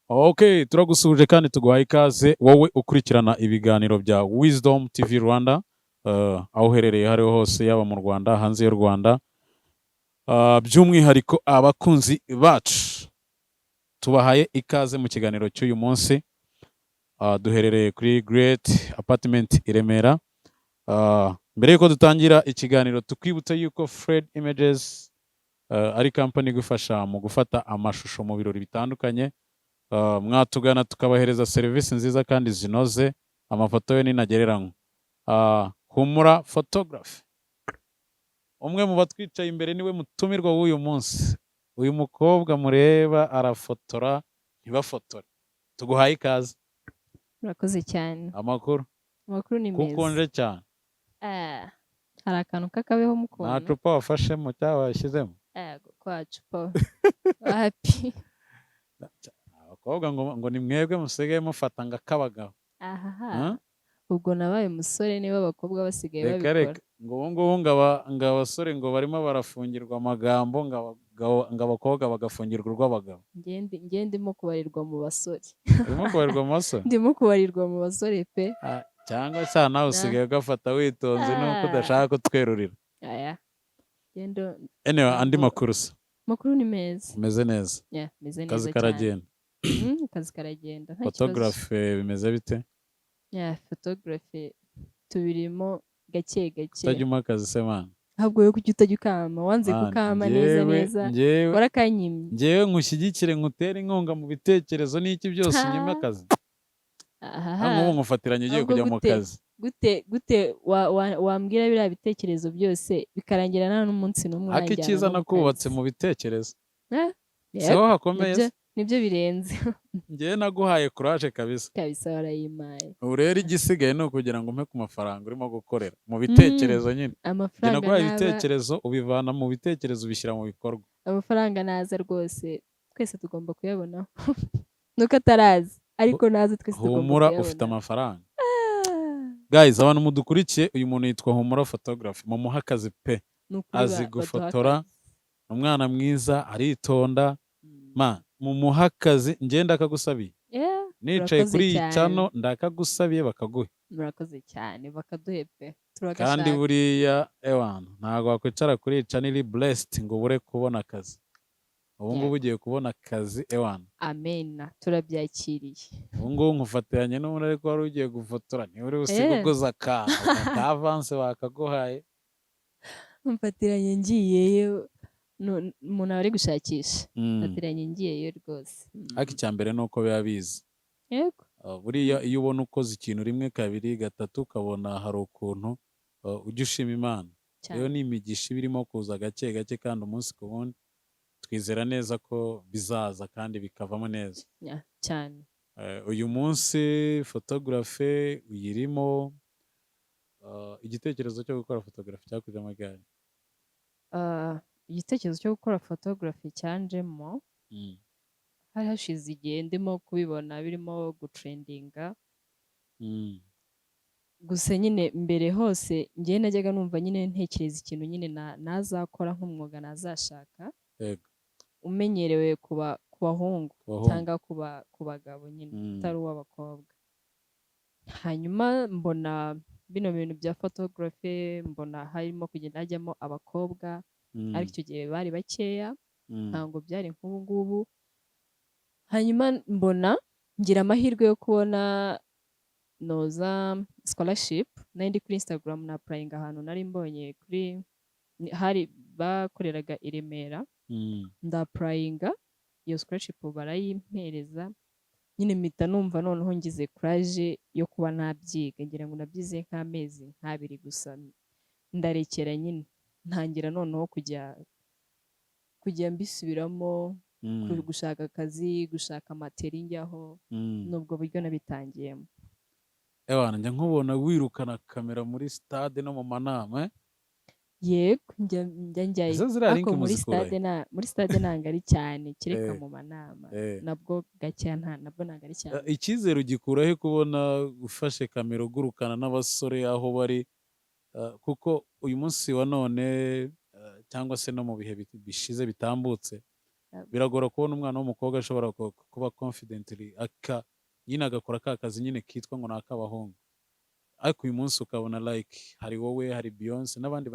Okay, turagusuhuje kandi tuguhaye ikaze wowe ukurikirana ibiganiro bya Wisdom TV Rwanda, aho uherereye aho ariho hose yaba mu Rwanda, hanze y'u Rwanda, by'umwihariko abakunzi bacu tubahaye ikaze mu kiganiro cy'uyu munsi. Duherereye kuri Great Apartment i Remera. Mbere y'uko dutangira ikiganiro tukwibutsa yuko Fred Images ari company igufasha mu gufata amashusho mu birori bitandukanye. Mwatugana tukabahereza serivisi nziza kandi zinoze, amafoto ye ninagereranywa. Humura photography, umwe mu batwicaye imbere niwe mutumirwa w'uyu munsi. Uyu mukobwa mureba arafotora ntibafotore. Tuguhaye ikaze. Murakoze cyane. Amakuru Ni meza. kukonje cyane. Hari akantu kakabeho mukobwa. Nta cupa wafashemo cyangwa washyizemo? Kwa cupa. Happy. Abakobwa ngo ni mwebwe musigaye mufata ngo akabagabo. Ubwo nabaye umusore niba abakobwa basigaye babikora. Reka ngo ubu ngubu ngo abasore ngo barimo barafungirwa amagambo ngo abakobwa bagafungirwa urw'abagabo. Nge ndimo kubarirwa mu basore. Urimo kubarirwa mu basore? Ndimo kubarirwa mu basore pe. Cyangwa se nawe usigaye ugafata witonze nuko udashaka kutwerurira. Anyway, andi makuru se? Makuru ni meza. Umeze neza? Meze neza cyane. Akazi karagenda? Akazi karagenda. Photography bimeze bite? Photography tubirimo gake gake. Utajya umpa akazi se mana? Ahubwo yo kujya utajya ukama, wanze gukama neza neza. Warakanyimye. Njyewe nkushyigikire ngutere inkunga mu bitekerezo n'iki byose unyime akazi. Nk'ubu ngufatiranye ugiye kujya mu kazi. Gute wambwira biriya bitekerezo byose bikarangira nta n'umunsi n'umwe wajyana. Akikiza nakubatse mu bitekerezo. Siho hakomeye. Nibyo birenze. Njyewe naguhaye courage kabisa. Kabisa warayimaye. Ubu rero igisigaye ni ukugira ngo umpe ku mafaranga urimo gukorera mu bitekerezo nyine. Amafaranga naguhaye ibitekerezo ubivana mu bitekerezo ubishyira mu bikorwa. Amafaranga naza rwose twese tugomba kuyabonaho. Nuko atarazi ariko naza twese tugomba kuyabona. Humura ufite amafaranga. Guys, abantu mudukurikiye, uyu muntu yitwa Humura Photography, mumuha akazi pe. Azi gufotora, umwana mwiza, aritonda. Mumuha akazi ngenda akagusabiye. Nicaye kuri iyi channel ndakagusabiye bakaguhe. Murakoze cyane bakaduhe pe. Kandi buriya ewana ntago wakwicara kuri iyi channel iri blessed ngo ubure kubona akazi. Ubu ngubu ugiye kubona akazi ewana. Amen. Turabyakiriye. Ubu ngubu nkufatiranye n'umuntu ariko wari ugiye gufotora ni uri usiguguza ka avance bakaguhaye. Mfatiranye ngiyeyo umuntu ari gushakisha. Mfatiranye ngiyeyo rwose. Ariko icyambere nuko biba bizi. Yego. Buriya iyo ubona ukoze ikintu rimwe kabiri gatatu ukabona hari ukuntu ujya ushima Imana. Rero ni imigisha birimo kuza gake gake kandi umunsi ku wundi twizera neza ko bizaza kandi bikavamo neza. Cyane. Uyu munsi photography uyirimo, igitekerezo cyo gukora photography cyakujemo gare? Igitekerezo cyo gukora photography cyanjemo hari hashize igihe ndimo kubibona birimo gutrendinga. Gusa nyine mbere hose ngiye najyaga numva nyine ntekereza ikintu nyine nazakora nk'umwuga nazashaka. Umenyerewe ku bahungu cyangwa ku bagabo nyine utari uw'abakobwa. Hanyuma mbona bino bintu bya photography mbona harimo kugenda hajyamo abakobwa ariko icyo gihe bari bakeya ntabwo byari nk'ubu ngubu. Hanyuma mbona ngira amahirwe yo kubona noza scholarship nari kuri Instagram na applying ahantu nari mbonye kuri hari bakoreraga i Remera. Ndaprayinga iyo scholarship barayimpereza nyine mpita numva noneho ngize courage yo kuba nabyiga. Ngira ngo nabyize nk'amezi nk'abiri gusa ndarekera nyine ntangira noneho kujya mbisubiramo, gushaka akazi, gushaka materi njyaho. Nubwo buryo nabitangiyemo. Njya nkubona wirukana kamera muri stade no mu manama. Yego njyayo ariko muri stade ntabwo ari cyane kereka mu manama nabwo gake ntabwo ari cyane. Icyizere ugikuraho kubona ufashe kamera ugurukana n'abasore aho bari, kuko uyu munsi wa none cyangwa se no mu bihe bishize bitambutse biragora kubona umwana w'umukobwa ashobora kuba confidently nyine agakora ka kazi nyine kitwa ngo ni ak'abahungu, ariko uyu munsi ukabona like hari wowe, hari Beyonce n'abandi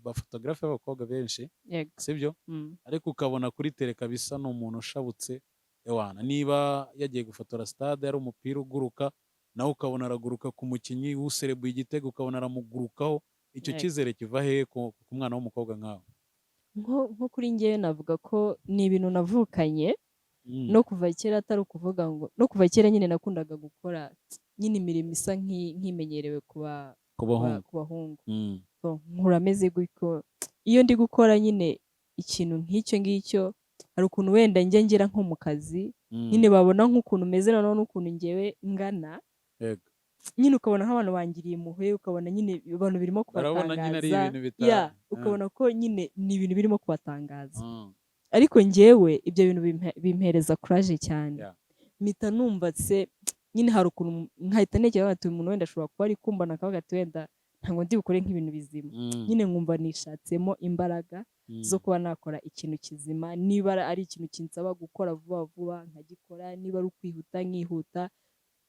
bafotogarafe b'abakobwa benshi, sibyo? Ariko ukabona kuri tele kabisa ni umuntu ushabutse ewana, niba yagiye gufotora stade ari umupira uguruka, nawe ukabona araguruka ku mukinnyi userebuye igitego, ukabona aramugurukaho. Icyo cyizere kiva hehe ku mwana w'umukobwa nkawe? nko kuri njyewe navuga ko ni ibintu navukanye no kuva kera, atari ukuvuga ngo no kuva kera nyine nakundaga gukora nyine imirimo isa nk'imenyerewe ku bahungu. Nkura ameze gutyo, iyo ndi gukora nyine ikintu nk'icyo ngicyo, hari ukuntu wenda njya ngera nko mu kazi nyine babona nk'ukuntu meze noneho n'ukuntu njyewe ngana, nyine ukabona nk'abantu bangiriye impuhwe, ukabona nyine abantu birimo kubatangaza, ukabona ko nyine ni ibintu birimo kubatangaza. Ariko njyewe ibyo bintu bimpereza courage cyane, mpita numva se nyine hari ukuntu nkahita ntekereza ati uyu muntu wenda ashobora kuba ari kumbona akavuga ati wenda ntabwo ndi bukore nk'ibintu bizima. Nyine nkumva nishatsemo imbaraga zo kuba nakora ikintu kizima, niba ari ikintu kinsaba gukora vuba vuba nkagikora, niba ari ukwihuta nkihuta,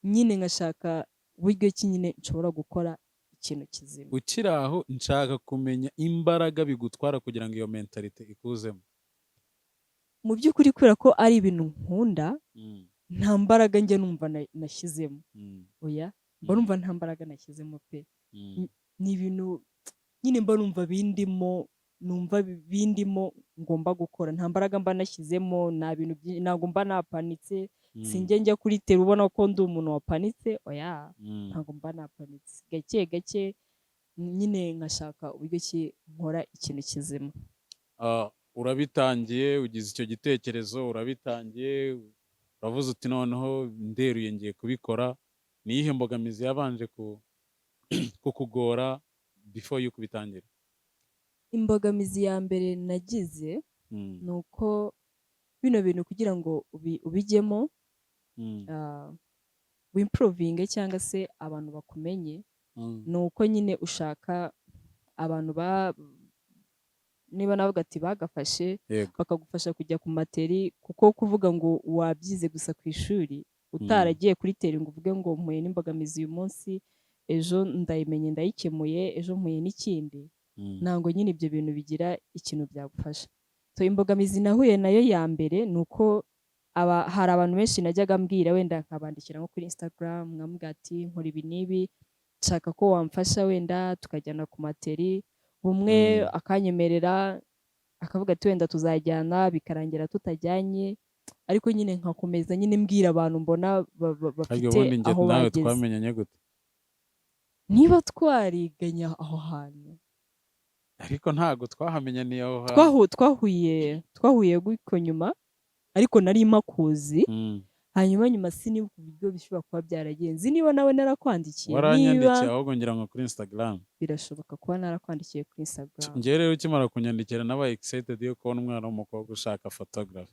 nyine ngashaka uburyo ki nyine nshobora gukora ikintu kizima. Ukiri aho nshaka kumenya imbaraga bigutwara kugira ngo iyo mentalite ikuzemo. Mu by'ukuri kubera ko ari ibintu nkunda, nta mbaraga njya numva nashyizemo. Oya, mba numva nta mbaraga nashyizemo pe. Ni ibintu nyine mba numva bindimo ngomba gukora, nta mbaraga mba nashyizemo, ntabwo mba napanitse, sinjya njya kuri tele ubona ko ndi umuntu wapanitse. Oya, ntabwo mba napanitse, gake gake nyine nkashaka uburyo ki nkora ikintu kizima. Urabitangiye, ugize icyo gitekerezo, urabitangiye, uravuze uti noneho nderuye ngiye kubikora. Ni iyihe mbogamizi yabanje kukugora before yuko ubitangira? Imbogamizi ya mbere nagize ni uko bino bintu kugira ngo ubijyemo wimprovinge cyangwa se abantu bakumenye, ni uko nyine ushaka abantu niba navuga ati bagafashe bakagufasha kujya ku materi, kuko kuvuga ngo wabyize gusa ku ishuri utaragiye kuri teri ngo uvuge ngo mpuye n'imbogamizi uyu munsi, ejo ndayimenye ndayikemuye, ejo mpuye n'ikindi, ntabwo nyine ibyo bintu bigira ikintu byagufasha. So imbogamizi nahuye nayo ya mbere ni uko hari abantu benshi najyaga mbwira, wenda nkabandikira nko kuri Instagram nkamubwira ati nkora ibi n'ibi, nshaka ko wamfasha wenda tukajyana ku materi, bumwe akanyemerera akavuga ati wenda tuzajyana, bikarangira tutajyanye, ariko nyine nkakomeza nyine mbwira abantu mbona bafite aho bageze. Twamenyanye gute? Niba twariganya aho hantu, ariko ntago twahamenyaniye aho hantu. Twahuye gutyo nyuma, ariko nari makuzi. Hanyuma sinibuka uburyo bishobora kuba byaragenze, niba nawe narakwandikiye. Waranyandikiye ahubwo ngira ngo kuri Instagram. Birashoboka kuba narakwandikiye kuri Instagram. Njye rero ukimara kunyandikira nabaye excited yo kubona umwana w'umukobwa ushaka photography.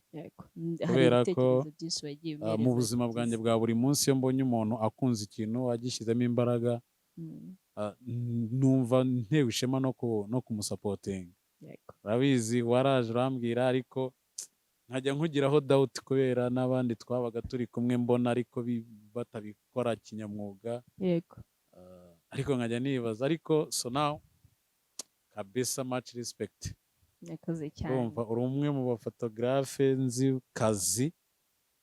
Kubera ko mu buzima bwanjye bwa buri munsi iyo mbonye umuntu akunze ikintu agishyizemo imbaraga, numva ntewe ishema no kumusapotinga. Urabizi, waraje urambwira ariko nkajya nkugiraho doubt kubera n'abandi twabaga turi kumwe mbona ariko batabikora kinyamwuga. Ariko nkajya nibaza, ariko so now kabisa much respect. Nakoze cyane. Urumva uri umwe mu bafotogarafe nzi kazi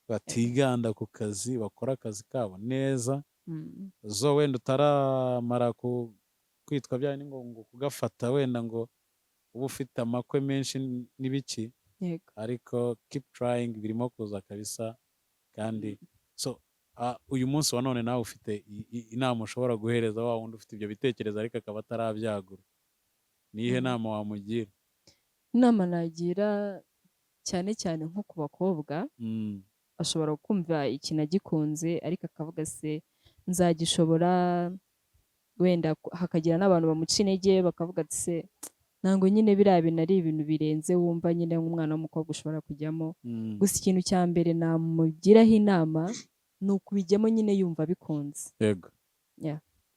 batiganda ku kazi, bakora akazi kabo neza. Zo wenda utaramara kwitwa bya ngo kugafata wenda ngo uba ufite amakwe menshi n'ibiki, ariko keep trying, birimo kuza kabisa. Kandi so uyu munsi wa none nawe ufite inama ushobora guhereza wa wundi ufite ibyo bitekerezo ariko akaba atarabyagura, nihe nama wamugira? Inama nagira cyane cyane nko ku bakobwa, ashobora kumva ikintu agikunze ariko akavuga se nzagishobora, wenda hakagira n'abantu bamuca intege bakavuga ati se ntabwo nyine biriya bintu ari ibintu birenze wumva nyine nk'umwana w'umukobwa ushobora kujyamo. Gusa ikintu cya mbere namugiraho inama ni ukubijyamo nyine yumva bikunze.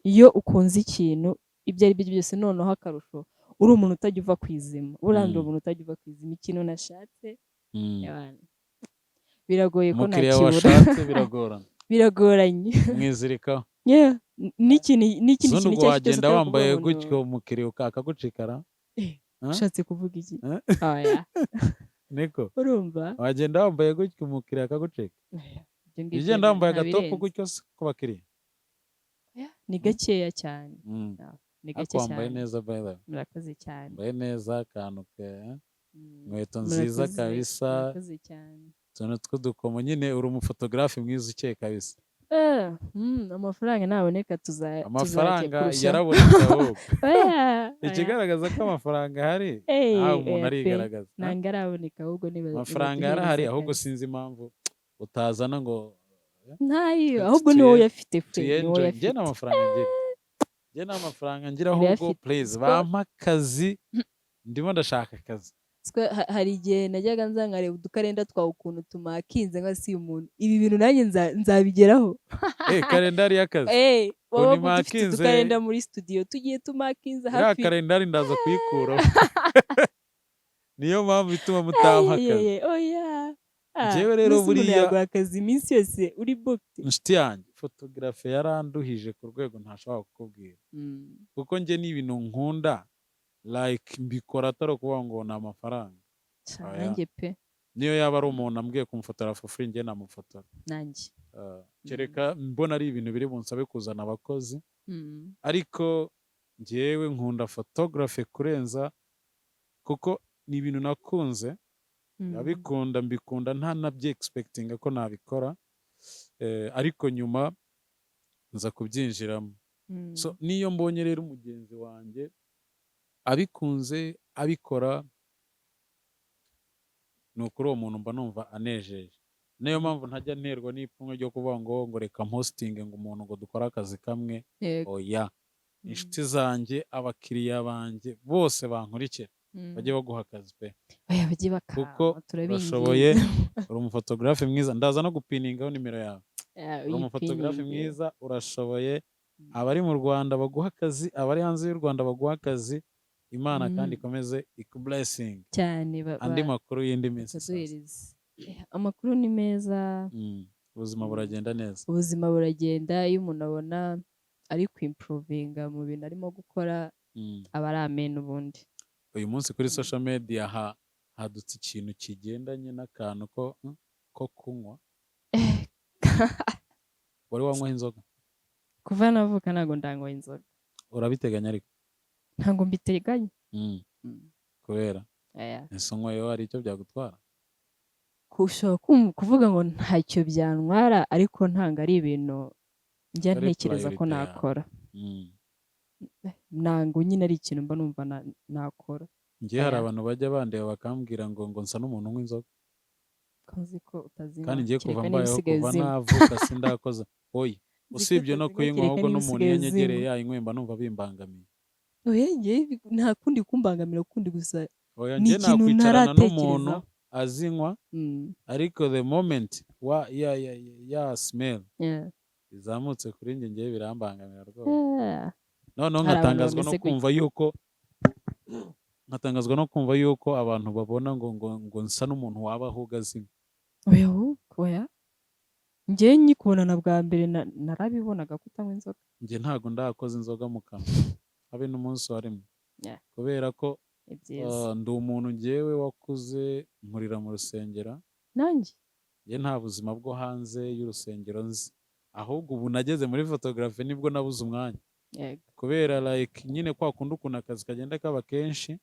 Iyo ukunze ikintu ibyo ari byo byose, noneho akarusho uri umuntu utajya uva ku izima. Burandi umuntu utajya uva ku izima, ikintu nashatse biragoye ko umukiriya nakibura washatse biragorana biragoranye mwizirikaho n'ikindi ubundi kintu ubwo icyo ari cyo cyose wagenda atari wambaye ukuvuga ngo gutyo umukiriya akagucikara ushatse kuvuga iki niko urumva wagenda wambaye gutyo umukiriya akagucika ugenda wambaye agatopu gutyo se ku bakiriya ni gakeya cyane ni ariko gake wambaye cyane neza by the way murakoze cyane wambaye neza akantu ke inkweto nziza kabisa murakoze cyane utuntu tw'udukomo nyine uri umufotogarafe mwiza ukeye kabisa amafaranga naboneka tuzajya amafaranga kurushaho yarabonetse ahubwo ikigaragaza ko amafaranga ahari nawe umuntu arigaragaza ntabwo araboneka ahubwo amafaranga yarahari ahubwo sinzi impamvu utazana ngo ntayo ahubwo ni wowe uyafite fe ni wowe uyafite njye nta mafaranga ngira ahubwo please bampa akazi ndimo ndashaka akazi hari igihe najyaga nza nkareba udukarenda twawe ukuntu tumakinze nka si umuntu ibi bintu nanjye nzabigeraho kalendari y'akazi waba dufite udukarenda muri studio tugiye tumakinze hafi kalendari ndaza kuyikuraho niyo mpamvu ituma mutampa akazi njyewe rero buriya yagura akazi iminsi yose uri booked inshuti yanjye fotogarafe yaranduhije ku rwego ntashobora kukubwira kuko njye ni ibintu nkunda like mbikora atari ukuvuga ngo ni amafaranga nanjye pe niyo yaba ari umuntu ambwiye kumufotora for free njye namufotora nanjye kereka mbona ari ibintu biri bunsabe kuzana abakozi ariko njyewe nkunda fotogarafe kurenza kuko ni ibintu nakunze ndabikunda mbikunda nta nabyi expectinga ko nabikora ariko nyuma nza kubyinjiramo so niyo mbonye rero umugenzi wanjye abikunze abikora ni ukuri uwo muntu mba numva anejeje niyo mpamvu ntajya nterwa n'ipfunwe ryo kuvuga ngo reka mpostinge ngo umuntu ngo dukore akazi kamwe oya inshuti zanjye abakiriya banjye bose bankurikira bajye baguha akazi pe kuko urashoboye uri umufotogarafe mwiza ndaza no gupiningaho nimero yawe uri umufotogarafe mwiza urashoboye abari mu Rwanda baguha akazi abari hanze y'u Rwanda baguha akazi Imana kandi ikomeze ikublessing cyane andi makuru y'indi minsi amakuru ni meza ubuzima buragenda neza ubuzima buragenda iyo umuntu abona ari kwimprovinga mu bintu arimo gukora aba ari amen ubundi uyu munsi kuri social media hadutse ikintu kigendanye n'akantu ko kunywa wari wanywaho inzoga kuva navuka ntabwo ndanywa inzoga urabiteganya ariko ntabwo mbiteganya kubera ese unywayo hari icyo byagutwara ushobora kuvuga ngo ntacyo byantwara ariko ntabwo ari ibintu njya ntekereza ko nakora ntabwo nyine ari ikintu mba numva nakora ngewe hari abantu bajya bandeba bakambwira ngo nsa n'umuntu unywa inzoga kandi ngiye kuva mbayeho kuva navuka sindakoza oya usibye no kuyinywa ahubwo n'umuntu iyo anyegereye yayinywe mba numva bimbangamiye nta kundi kumbangamira kundi gusa ni ikintu ntaratekereza azinywa ariko the moment ya smell bizamutse kuri njye ngewe birambangamira rwose noneho nkatangazwa no kumva yuko abantu babona ngo nsa n'umuntu waba ahubwo azinywa oya njyewe nyikubonana bwa mbere narabibonaga ko utanywa inzoga njye ntabwo ndakoze inzoga mu kanwa habe n'umunsi wa rimwe kubera ko ndi umuntu ngewe wakuze nkurira mu rusengero nanjye njye nta buzima bwo hanze y'urusengero nzi ahubwo ubu nageze muri fotogarafe nibwo nabuze umwanya kubera like nyine kwa kundi ukuntu akazi kagenda kaba kenshi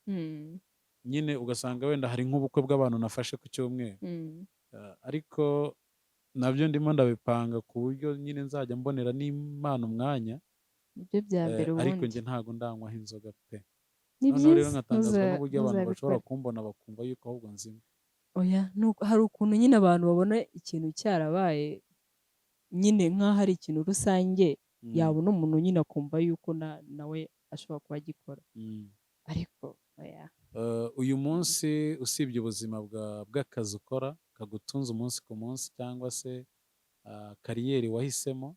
nyine ugasanga wenda hari nk'ubukwe bw'abantu nafashe ku cyumweru ariko nabyo ndimo ndabipanga ku buryo nyine nzajya mbonera n'Imana umwanya nibyo bya mbere ubundi ariko njye ntago ndanywaho inzoga pe noneho rero nkatangazwa n'uburyo abantu bashobora kumbona bakumva yuko ahubwo nzima oya hari ukuntu nyine abantu babona ikintu cyarabaye nyine nk'aho ari ikintu rusange yabona umuntu nyine akumva yuko nawe ashobora kuba agikora ariko oya uyu munsi usibye ubuzima bw'akazi ukora kagutunze umunsi ku munsi cyangwa se kariyeri wahisemo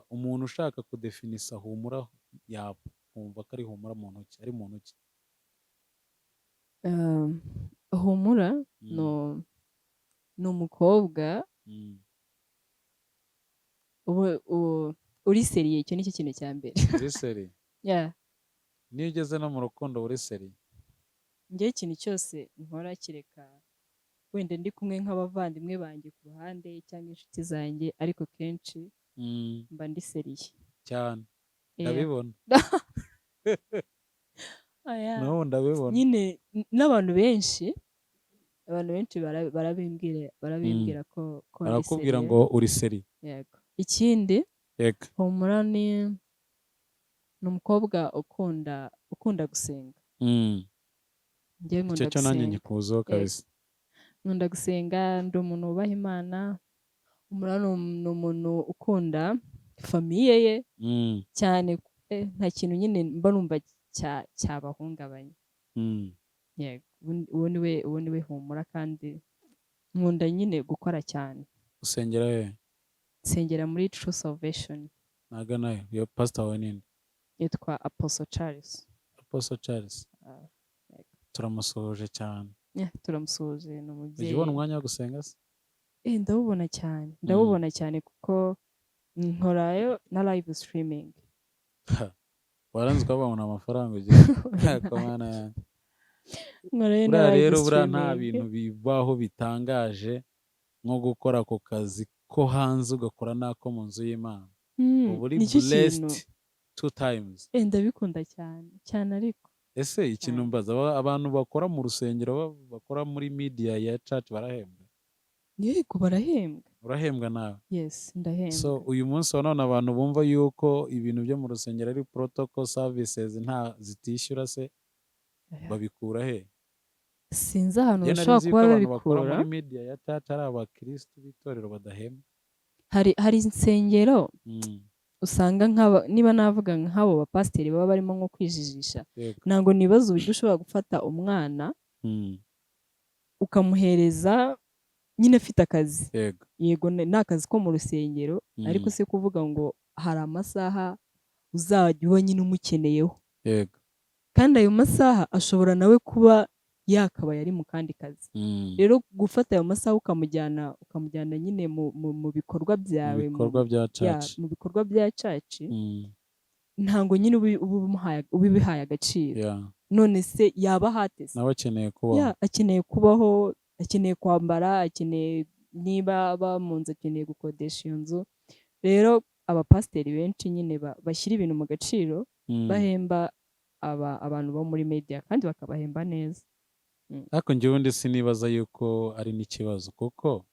umuntu ushaka kudefinisa humura yaba wumva ko ari humura mu ntoki ari mu ntoki humura ni umukobwa uri seriye, icyo nicyo kintu cya mbere. uri seri Yeah. niyo ugeze no mu rukundo uri seri. njyewe ikintu cyose nkora kereka wenda ndi kumwe nk'abavandimwe banjye ku ruhande cyangwa inshuti zanjye, ariko kenshi mba ndi seriye cyane. ndabibona no, ndabibona nyine n'abantu benshi barabimbwira ko barakubwira ngo uri seri. Yego. Ikindi humura ni umukobwa ukunda gusenga. Njyewe nkunda gusenga. Nanjye nyikuzo kabisa. Nkunda gusenga, ndi umuntu wubaha Imana. Humura ni umuntu ukunda famiye ye cyane, nta kintu nyine mba numva cyabahungabanya. Yego. Uwo niwe humura, kandi nkunda nyine gukora cyane. Usengera he? Nsengera muri True Salvation. Naga nayo yo pastor wawe ninde? Yitwa Apostle Charles. Apostle Charles. Turamusohoje cyane. Turamusohoje, ni umubyeyi. Ujya ubona umwanya wo gusenga se? Ndawubona cyane kuko nkorayo na live streaming. Waranze ukabona amafaranga ugira ko mwana yanjye. Rero buriya nta bintu bibaho bitangaje nko gukora ako kazi ko hanze ugakora n'ako mu nzu y'Imana. Uba uri blessed 2 times. Ndabikunda cyane ariko. Ese ikintu mbaza, abantu bakora mu rusengero, bakora muri media ya church barahembwa? Yego, barahembwa. Urahembwa nawe? Yes, ndahembwa. So uyu munsi wa none abantu bumva yuko ibintu byo mu rusengero ari protocol services nta zitishyura se babikura he? Sinzi ahantu bashobora kuba babikura. Muri media ya church ari abakristo b'itorero badahembwa. Hari insengero usanga niba navuga nk'abo bapasiteri baba barimo nko kwijijisha, ntabwo nibaza uburyo ushobora gufata umwana ukamuhereza nyine afite akazi. Yego, ni akazi ko mu rusengero, ariko si kuvuga ngo hari amasaha uzajya uba nyine umukeneyeho. Kandi ayo masaha ashobora nawe kuba yakaba yari mu kandi kazi. Rero gufata ayo masaha ukamujyana nyine mu bikorwa byawe, mu bikorwa bya church, ntabwo nyine ubihaye agaciro. None se yaba hatese nawe akeneye kubaho, akeneye kwambara, akeneye niba aba mu nzu akeneye gukodesha iyo nzu. Rero abapasiteri benshi nyine bashyira ibintu mu gaciro, bahemba abantu bo muri media kandi bakabahemba neza. Ariko njyewe undi sinibaza yuko ari n'ikibazo, kuko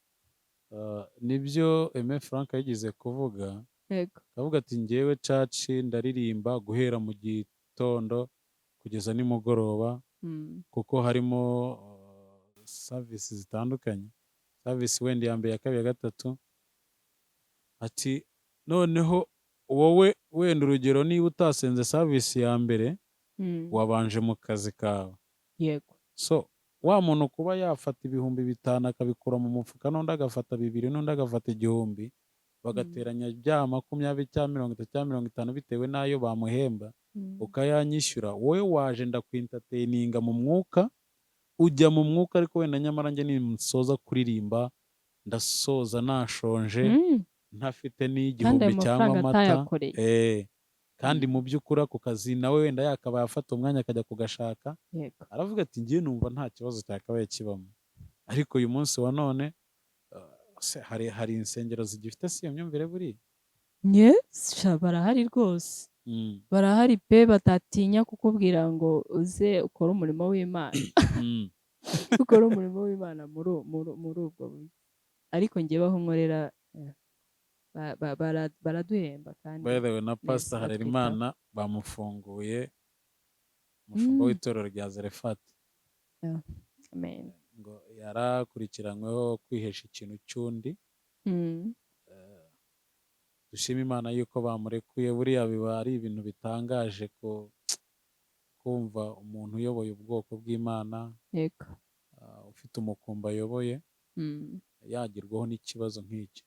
nibyo Aime Frank yagize kuvuga. Akavuga ati njyewe church ndaririmba guhera mu gitondo kugeza nimugoroba, kuko harimo service zitandukanye, service wenda ya mbere, ya kabiri, ya gatatu. Ati noneho wowe wenda urugero niba utasenze service ya mbere wabanje mu kazi kawe. Yego. So wa muntu kuba yafata ibihumbi 5 akabikura mu mufuka, n'undi agafata 2, n'undi agafata 1,000, bagateranya bya 20 cyangwa 30 cyangwa 50 bitewe n'ayo bamuhemba, ukayanyishyura. Wowe waje ndakwintataininga mu mwuka, ujya mu mwuka, ariko wenda nyamara njye nimusoza kuririmba ndasoza nashonje, ntafite n'igihumbi cyangwa amata. Kandi mu by'ukuri ako kazi nawe wenda yakaba yafata umwanya akajya kugashaka. Aravuga ati njye numva nta kibazo cyakabaye kibamo. Ariko uyu munsi wa none hari insengero zigifite si iyo myumvire buriya? Yes, barahari rwose. Barahari pe, batatinya kukubwira ngo uze ukore umurimo w'Imana. Ukore umurimo w'Imana muri ubwo buryo. Ariko njyewe aho nkorera baraduhemba kandi. By the way, na Pastor Harerimana bamufunguye umushumba w'itorero rya Zarefati. Amen. Ngo yarakurikiranyweho kwihesha ikintu cy'undi. Dushima Imana yuko bamurekuye. Buriya biba ari ibintu bitangaje ko kumva umuntu uyoboye ubwoko bw'Imana, ufite umukumba ayoboye, yagirwaho n'ikibazo nk'icyo.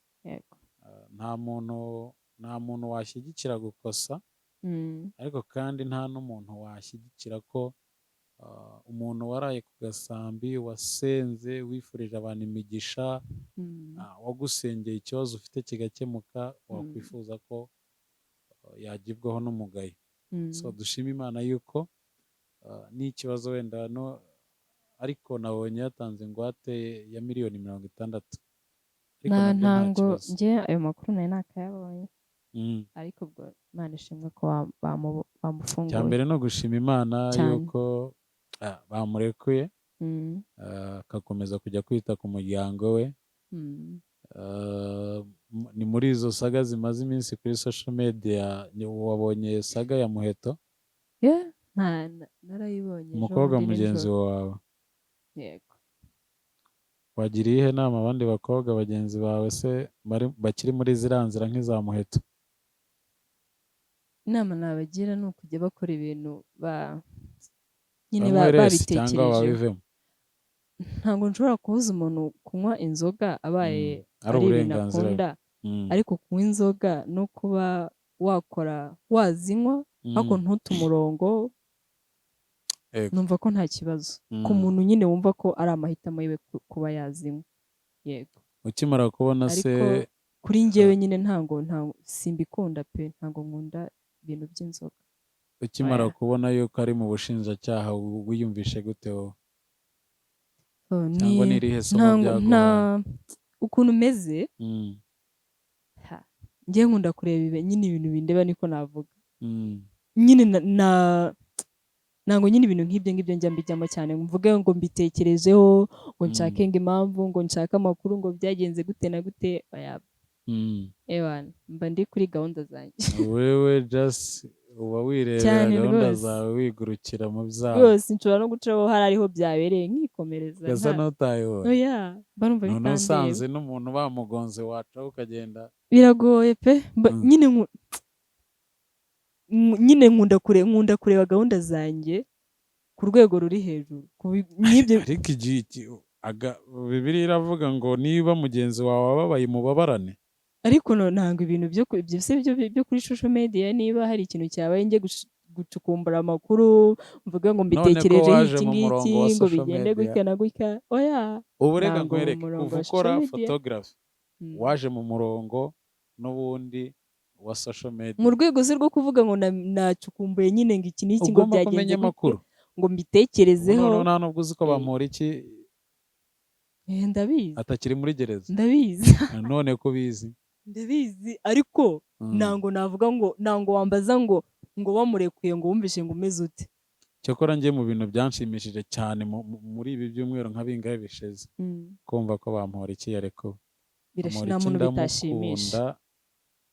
Nta muntu washyigikira gukosa, ariko kandi nta n'umuntu washyigikira ko umuntu waraye ku gasambi wasenze wifurije abantu imigisha wagusengeye ikibazo ufite kigakemuka wakwifuza ko yagibwaho n'umugayo. So dushima Imana yuko n'ikibazo wenda ariko nabonye yatanze ingwate ya miliyoni 60. Ariko nabyo nta kibazo. Njye ayo makuru nari nakayabonye. Ariko ubwo Imana ishimwe ko bamufunguye. Cya mbere no gushima Imana yuko bamurekuye akakomeza kujya kwita ku muryango we. Ni muri izo saga zimaze iminsi kuri social media. Wabonye saga ya Muheto? Narayibonye. Umukobwa mugenzi wawe. Yego. Wagiriye ihe nama abandi bakobwa bagenzi bawe se bakiri muri ziriya nzira nk'iza Muheto? Inama nabagira ni ukujya bakora ibintu nyine babitekereje. Ntabwo nshobora kubuza umuntu kunywa inzoga abaye ari ibintu akunda, ariko kunywa inzoga no kuba wakora wazinywa ariko ntute umurongo, numva ko nta kibazo ku muntu nyine wumva ko ari amahitamo yiwe kuba yazinywa. Yego. Ukimara kubona se ariko kuri njyewe nyine ntabwo simbikunda pe, ntabwo nkunda ibintu by'inzoga. Ukimara kubona yuko ari mu bushinjacyaha wiyumvishe gute wowe? Cyangwa n'irihe somo byaguhaye? Ukuntu umeze njye nkunda kureba nyine ibintu bindeba, niko navuga. Nyine ntabwo nyine ibintu nk'ibyo njya mbijyamo cyane ngo mvuge ngo mbitekerezeho ngo nshake ngo impamvu ngo nshake amakuru ngo byagenze gute na gute. Mba ndi kuri gahunda zanjye. Wewe just uba wirebera gahunda zawe wigurukira mu byawe rwose. Nshobora no gucaho hari ariho byabereye nkikomereza gasa n'utayibona. barumva bitandeye. Usanze n'umuntu bamugonze wacaho ukagenda. Biragoye pe. Nyine nkunda kureba gahunda zanjye ku rwego ruri hejuru. Ariko Bibiliya iravuga ngo niba mugenzi wawe ababaye mubabarane. Ariko ntabwo ibintu byo kuri social media, niba hari ikintu cyabaye njye gucukumbura amakuru mvuga ngo mbitekerejeho iki ngiki ngo bigende gutya na gutya. Ubu reka nkwereke kuva ukora photography waje mu murongo n'ubundi wa social media, mu rwego rwo kuvuga ngo nacukumbuye nyine ngo iki n'iki ngo byagenze gutya ngo mbitekerezeho. Nta nubwo uzi ko bamuhora iki. Ndabizi atakiri muri gereza. Ndabizi none ko bizi. Ndabizi ariko ntango navuga ngo ntango wambaza ngo bamurekuye ngo wumvishe ngo umeze ute. Cyokora njye mu bintu byanshimishije cyane muri ibi byumweru nka bingahe bishize kumva ko bamuhora iki yarekuwe. Nta muntu bitashimisha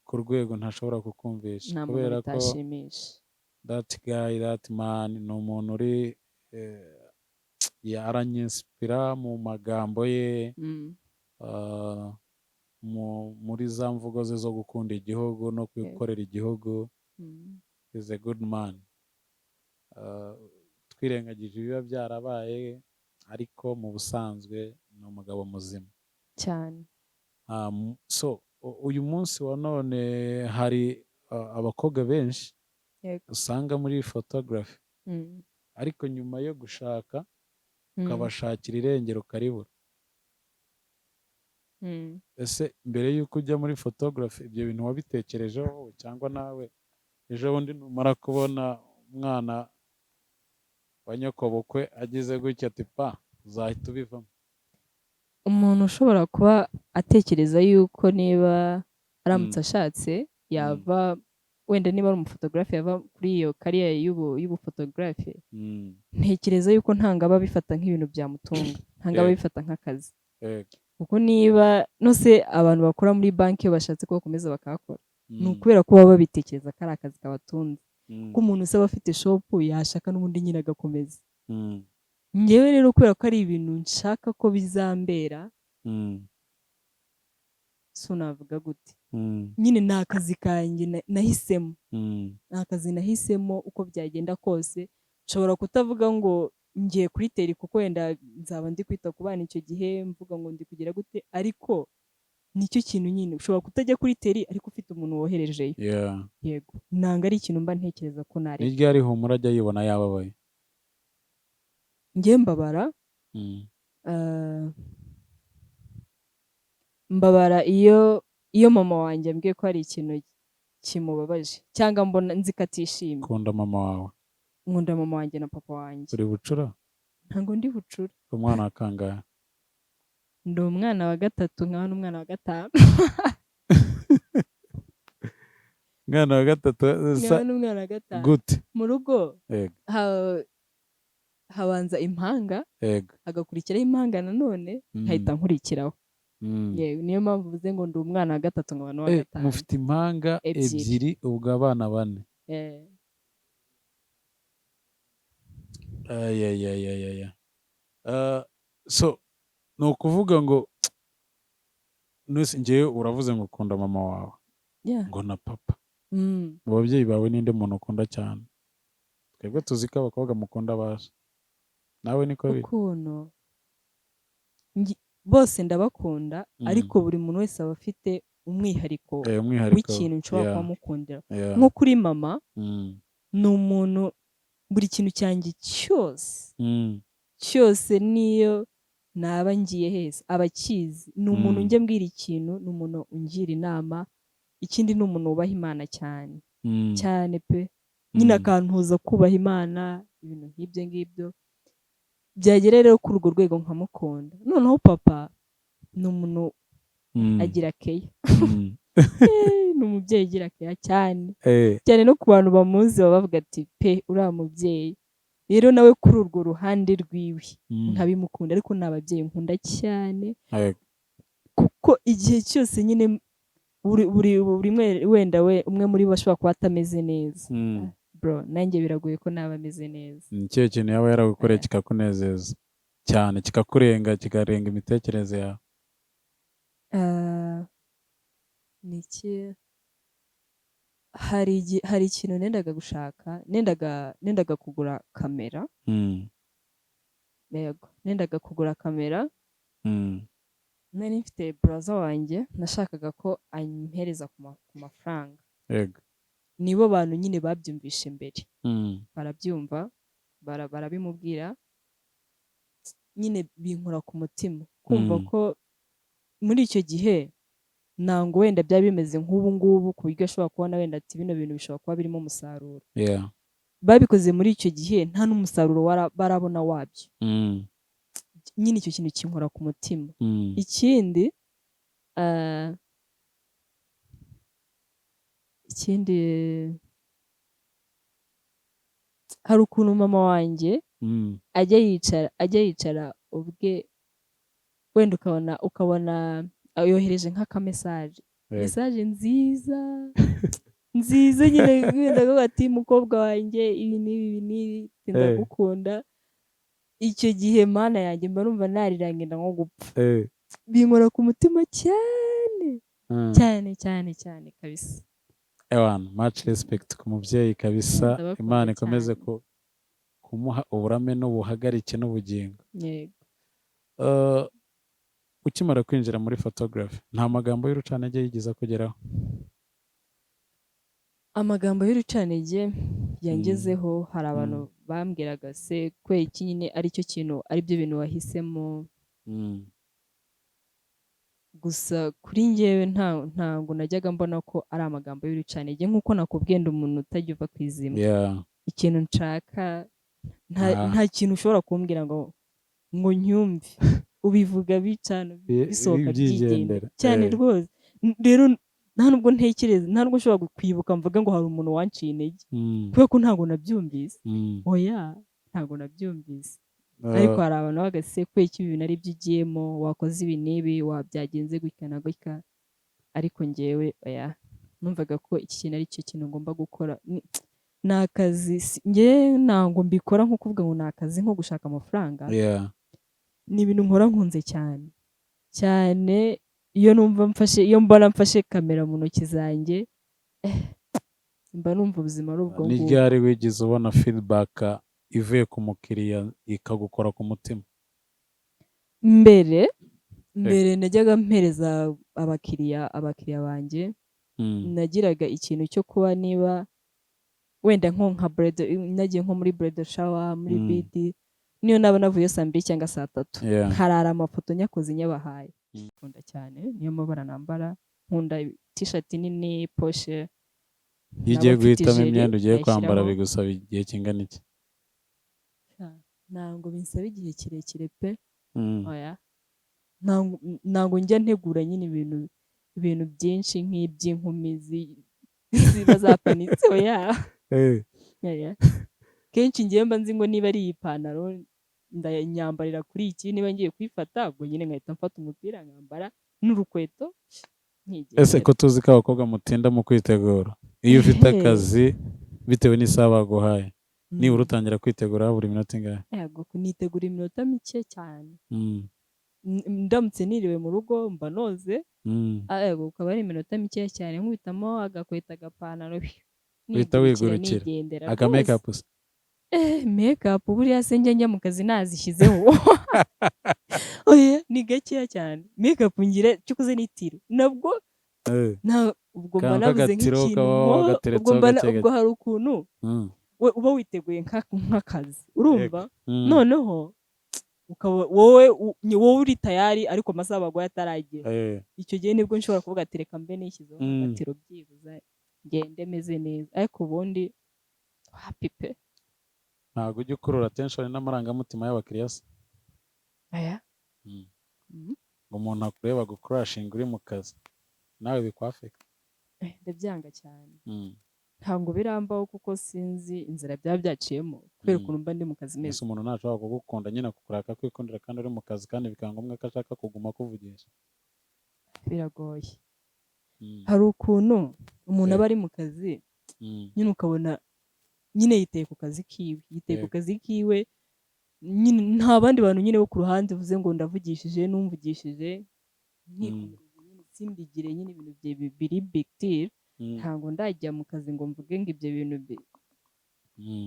ku rwego ntashobora kukumvisha, kubera ko that guy that man ni umuntu uri aranyinspira mu magambo ye, muri za mvugo ze zo gukunda igihugu no kwikorera igihugu. Is a good man. Twirengagije ibiba byarabaye, ariko mu busanzwe ni umugabo muzima cyane. So uyu munsi wa none hari abakobwa benshi usanga muri photography, ariko nyuma yo gushaka ukabashakira irengero ukaribura. Ese mbere y'uko ujya muri photography ibyo bintu wabitekerejeho, cyangwa nawe ejo bundi numara kubona umwana wa nyokobukwe agize gutya ati pa uzahita ubivamo? Umuntu ushobora kuba atekereza yuko niba aramutse ashatse yava wenda niba ari umufotogarafe yava kuri iyo kariya y'ubufotogarafe, ntekereza yuko ntangaba bifata nk'ibintu byamutunga, ntangaba bifata nk'akazi. Kuko niba nose abantu bakora muri banki iyo bashatse ko bakomeza bakakora, ni ukubera ko baba babitekereza ko ari akazi kabatunze. Ko umuntu usaba afite shopu yashaka n'ubundi nyine agakomeza. Njyewe rero kubera ko ari ibintu nshaka ko bizambera, so navuga gute, nyine ni akazi kanjye nahisemo, ni akazi nahisemo uko byagenda kose. Nshobora kutavuga ngo ngiye kuri teri kuko wenda nzaba ndi kwita ku bana icyo gihe mvuga ngo ndi kugira gute, ariko nicyo kintu nyine ushobora kutajya kuri teri ariko ufite umuntu woherejeyo. Yego, nanga ari ikintu mba ntekereza ko nari. Ni ryari humura ajya yibona yababaye? njye mbabara mbabara iyo mama wanjye ambwiye ko hari ikintu kimubabaje cyangwa mbona nzi ko atishimye. Kunda mama wawe? Nkunda mama wanjye na papa wanjye. Uri bucura? Ntabwo ndi bucura. Umwana wa kangahe? Ndi umwana wa gatatu, nkaba n'umwana wa gatanu. Umwana wa gatatu? Nkaba n'umwana wa gatanu. Gute? Mu rugo habanza impanga, hagakurikiraho impanga nanone, nkahita nkurikiraho. Niyo mpamvu uvuze ngo ndi umwana wa gatatu nkaba n'uwa gatanu. Mufite impanga ebyiri, ubwo abana bane. So ni ukuvuga ngo njyewe uravuze ngo ukunda mama wawe ngo na papa. Mu babyeyi bawe ninde muntu ukunda cyane? Twebwe tuzi ko abakobwa mukunda baje, nawe niko biri? Ukuntu bose ndabakunda, ariko buri muntu wese aba afite umwihariko w'ikintu nshobora kumukundira. Nko kuri mama, ni umuntu buri kintu cyanjye cyose niyo naba ngiye heza abakizi. Ni umuntu njye mbwira ikintu, ni umuntu ungira inama. Ikindi ni umuntu wubaha Imana cyane cyane pe, nyine akantuza kubaha Imana, ibintu nk'ibyo ngibyo. Byagera rero kuri urwo rwego nkamukunda. Noneho papa ni umuntu agira keya. Ni umubyeyi ugira keya cyane cyane, no ku bantu bamuzi baba bavuga ati pe uriya mubyeyi. Rero nawe kuri urwo ruhande rwiwe nkabimukunda, ariko ni ababyeyi nkunda cyane, kuko igihe cyose nyine buri wenda umwe muri bo ashobora kuba atameze neza, bro nanjye biragoye ko naba ameze neza. Ni ikihe kintu yaba yaragukoreye kikakunezeza cyane, kikakurenga, kikarenga imitekerereze yawe? Ni iki? Hari ikintu nendaga gushaka, nendaga kugura kamera. Yego, nendaga kugura kamera. Nari mfite brother wanjye nashakaga ko anyimpereza ku mafaranga. Yego. Nibo bantu nyine babyumvishe mbere. Barabyumva, barabimubwira, nyine binkura ku mutima kumva ko muri icyo gihe ntango wenda byari bimeze nk'ubu ngubu, ku buryo ashobora kubona wenda ati bino bintu bishobora kuba birimo umusaruro. Babikoze muri icyo gihe nta n'umusaruro barabona wabyo. Nyine icyo kintu kinkora ku mutima. Ikindi hari ukuntu mama wanjye ajya yicara ubwe, wenda ukabona yohereje nk'akamesaje, mesaje nziza nyine, wenda ko ati mukobwa wanjye ibi n'ibi ndagukunda. Icyo gihe mana yanjye mba numva narirangenda nko gupfa. Binkora ku mutima cyane cyane cyane cyane kabisa. Much respect ku mubyeyi kabisa. Imana ikomeze kumuha uburame n'ubuhagarike n'ubugingo. Ukimara kwinjira muri photography, nta magambo y'urucanege yigeze kugeraho? Amagambo y'urucanege yangezeho. Hari abantu bambwiraga se kwe iki nyine aricyo kintu, aribyo bintu wahisemo. Gusa kuri njyewe ntabwo najyaga mbona ko ari amagambo y'urucanege, nk'uko nakubwiye ndi umuntu utajya uva ku izima. Ikintu nshaka nta kintu ushobora kumbwira ngo nyumve, ubivuga bicana bisohoka byigendera cyane rwose. Rero nta nubwo ntekereza, nta nubwo ushobora kwibuka mvuga ngo hari umuntu wanciye intege, kubera ko ntabwo nabyumvise. Oya, ntabwo nabyumvise. Ariko hari abantu bagase ko iki ibintu ari byo ugiyemo, wakoze ibi n'ibi, wabyagenze gutya na gutya. Ariko njyewe oya, numvaga ko iki kintu ari cyo kintu ngomba gukora. Ni akazi, njye ntabwo mbikora nko kuvuga ngo ni akazi nko gushaka amafaranga. Ni ibintu nkora nkunze cyane cyane. Iyo mbona mfashe kamera mu ntoki zanjye, mba numva ubuzima ari ubwo ngubwo. Ni ryari wigeze ubona feedback ivuye ku mukiriya ikagukora ku mutima? Mbere najyaga mpereza abakiriya banjye. Nagiraga ikintu cyo kuba niba wenda nko nka nagiye nko muri bread shower, muri bidi, niyo naba navuye saa 2 cyangwa saa 3 Yeah. nkarara amafoto nyakoze nyabahaye. Mm. Nkunda cyane niyo mabara nambara, nkunda t-shirt nini poshe. Iyo ugiye guhitamo imyenda ugiye kwambara bigusaba igihe kingana iki? Ntabwo binsaba igihe kirekire pe. Mm. Oya, ntabwo njya ntegura nyine ibintu byinshi nk'iby'inkumi ziba zapanitse. Oya. Oya. Kenshi ngiye mba nzi ngo niba ari iyi pantaro ndanyambarira kuri iki, niba ngiye kwifata ubwo nyine nkahita mfata umupira nkambara n'urukweto nkigendera. Ese ko tuzi ko abakobwa mutinda mu kwitegura, iyo ufite akazi bitewe n'isaha baguhaye nibura utangira kwitegura buri minota ingahe? Yego, nitegura iminota mike cyane. Ndamutse niriwe mu rugo mba noze. Yego, ukaba ari iminota mike cyane, nkubitamo agakweto agapantaro uhita wigurukira aka make-up. Make-up buriya se njya mu kazi nazishyizeho. Oya, ni gakeya cyane. Make-up ngira cyukuze n'itiro nabwo ubwo mba nabuze nk'ikintu, ubwo hari ukuntu uba witeguye nk'akazi urumva, noneho wowe uri tayari ariko amasaha baguye ataragera. Icyo gihe nibwo nshobora kuvuga ati reka mbe nishyizeho agatiro byibuze ngende meze neza, ariko ubundi happy pe. Ntabwo ujya ukurura attention n'amarangamutima y'abakiriya se? Aya. Ngo umuntu akureba gucrashinga uri mu kazi nawe bikwafeka? Ndabyanga cyane. Ntabwo birambaho kuko sinzi inzira byaba byaciyemo kubera ukuntu mba ndi mu kazi meza. Umuntu ntashobora kugukunda nyine kukuraka kwikundira kandi uri mu kazi kandi bikaba ngombwa ko ashaka kuguma kuvugisha. Biragoye. Hari ukuntu umuntu aba ari mu kazi nyine ukabona nyine yiteye ku kazi kiwe, nyine nta bandi bantu nyine bo ku ruhande uvuze ngo ndavugishije n'umvugishije simbigire nyine ibintu biri big deal. Ntabwo ndajya mu kazi ngo mvuge ngo ibyo bintu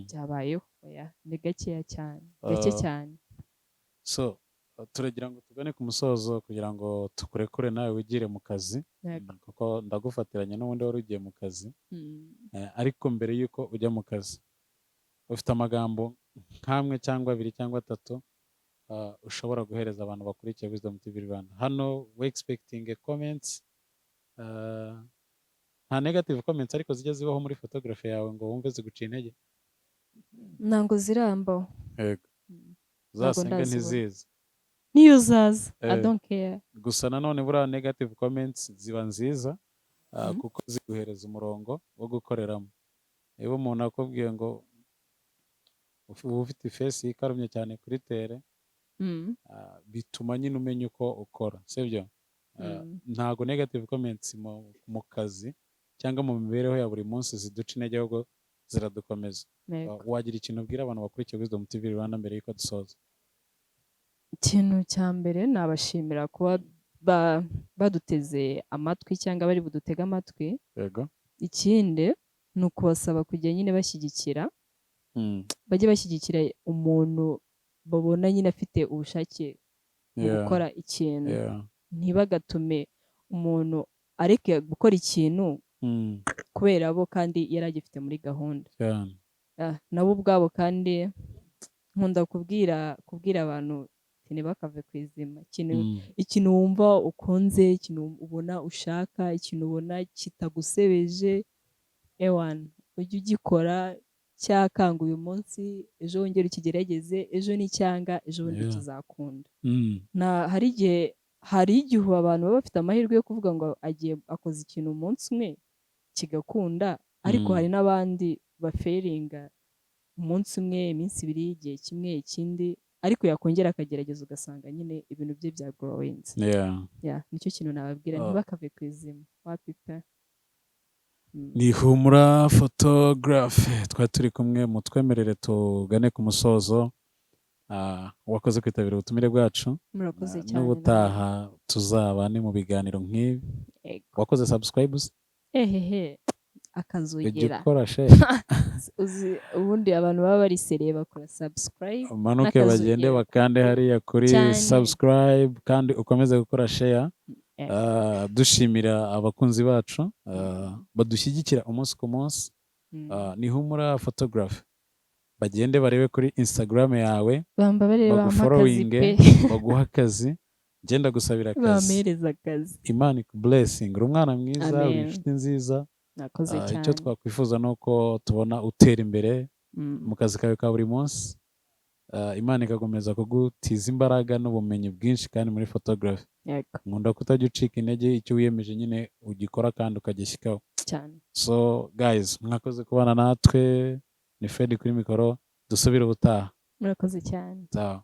byabayeho. Oya, ni gakeya cyane, gake cyane. So turagira ngo tugane ku musozo kugira ngo tukurekure nawe wigire mu kazi, kuko ndagufatiranya n'ubundi wari ugiye mu kazi. Ariko mbere y'uko ujya mu kazi ufite amagambo nk'amwe cyangwa abiri cyangwa atatu ushobora guhereza abantu bakurikiye Wisdom TV Rwanda. Hano we expecting comments, nta negative comments ariko zijya zibaho muri photography yawe ngo wumve ziguciye intege? Ntabwo zirambaho. Yego, zasenga ntizizi niyo zaza. I don't care. Gusa nanone buriya negative comments ziba nziza kuko ziguhereza umurongo wo gukoreramo. Niba umuntu akubwiye ngo ufite face yikarumye cyane kuri tere, bituma nyine umenya uko ukora, sibyo? Ntago negative comments mu kazi cyangwa mu mibereho ya buri munsi ziduca intege, ahubwo ziradukomeza. Wagira ikintu ubwira abantu bakurikiye Wisdom TV Rwanda mbere y'uko dusoza? Ikintu cya mbere nabashimira kuba baduteze amatwi cyangwa bari budutega amatwi. Yego. Ikindi ni ukubasaba kujya nyine bashyigikira, bajye bashyigikira umuntu babona nyine afite ubushake mu gukora ikintu. Ntibagatume umuntu areke gukora ikintu kubera bo kandi yari agifite muri gahunda. Nabo ubwabo kandi nkunda kubwira abantu ntibakave ku izima. Ikintu wumva ukunze, ikintu ubona ushaka, ikintu ubona kitagusebeje, ujye ugikora. Cyakanga uyu munsi, ejo wongere ukigerageze, ejo ni cyanga, ejo bundi kizakunda. Hari igihe abantu baba bafite amahirwe yo kuvuga ngo akoze ikintu umunsi umwe kigakunda, ariko hari n'abandi baferinga umunsi umwe, iminsi ibiri, igihe kimwe, ikindi, ariko yakongera akagerageza ugasanga nyine ibintu bye bya growings. Nicyo kintu nababwira, ntibakave ku izima. Wapipa ni humura photographe twari turi kumwe, mutwemerere tugane ku musozo. Wakoze kwitabira ubutumire bwacu. Murakoze cyane. N'ubutaha tuzaba ni mu biganiro nk'ibi. Wakoze subscribes? Akazugira. Gukora she. Ubundi abantu baba bari seriye bakora subscribe. Manuke bagende bakande hariya kuri subscribe kandi ukomeze gukora share. Dushimira abakunzi bacu badushyigikira umunsi ku munsi. Ni humura photographe. bagende barebe kuri Instagram yawe bambabarire bagufollowinge baguha akazi ngenda gusabira akazi bamereza akazi. Imana ikublessing uri umwana mwiza uri Amen. inshuti nziza. Nakoze cyane. Icyo twakwifuza nuko tubona utera imbere mu kazi kawe ka buri munsi. Imana ikakomeza kugutiza imbaraga n'ubumenyi bwinshi kandi muri photography. Nkunda kutajya ucika intege icyo wiyemeje nyine ugikora kandi ukagishyikaho cyane. So guys mwakoze kubana natwe ni Fred kuri mikoro dusubire ubutaha. Murakoze cyane. Ciao.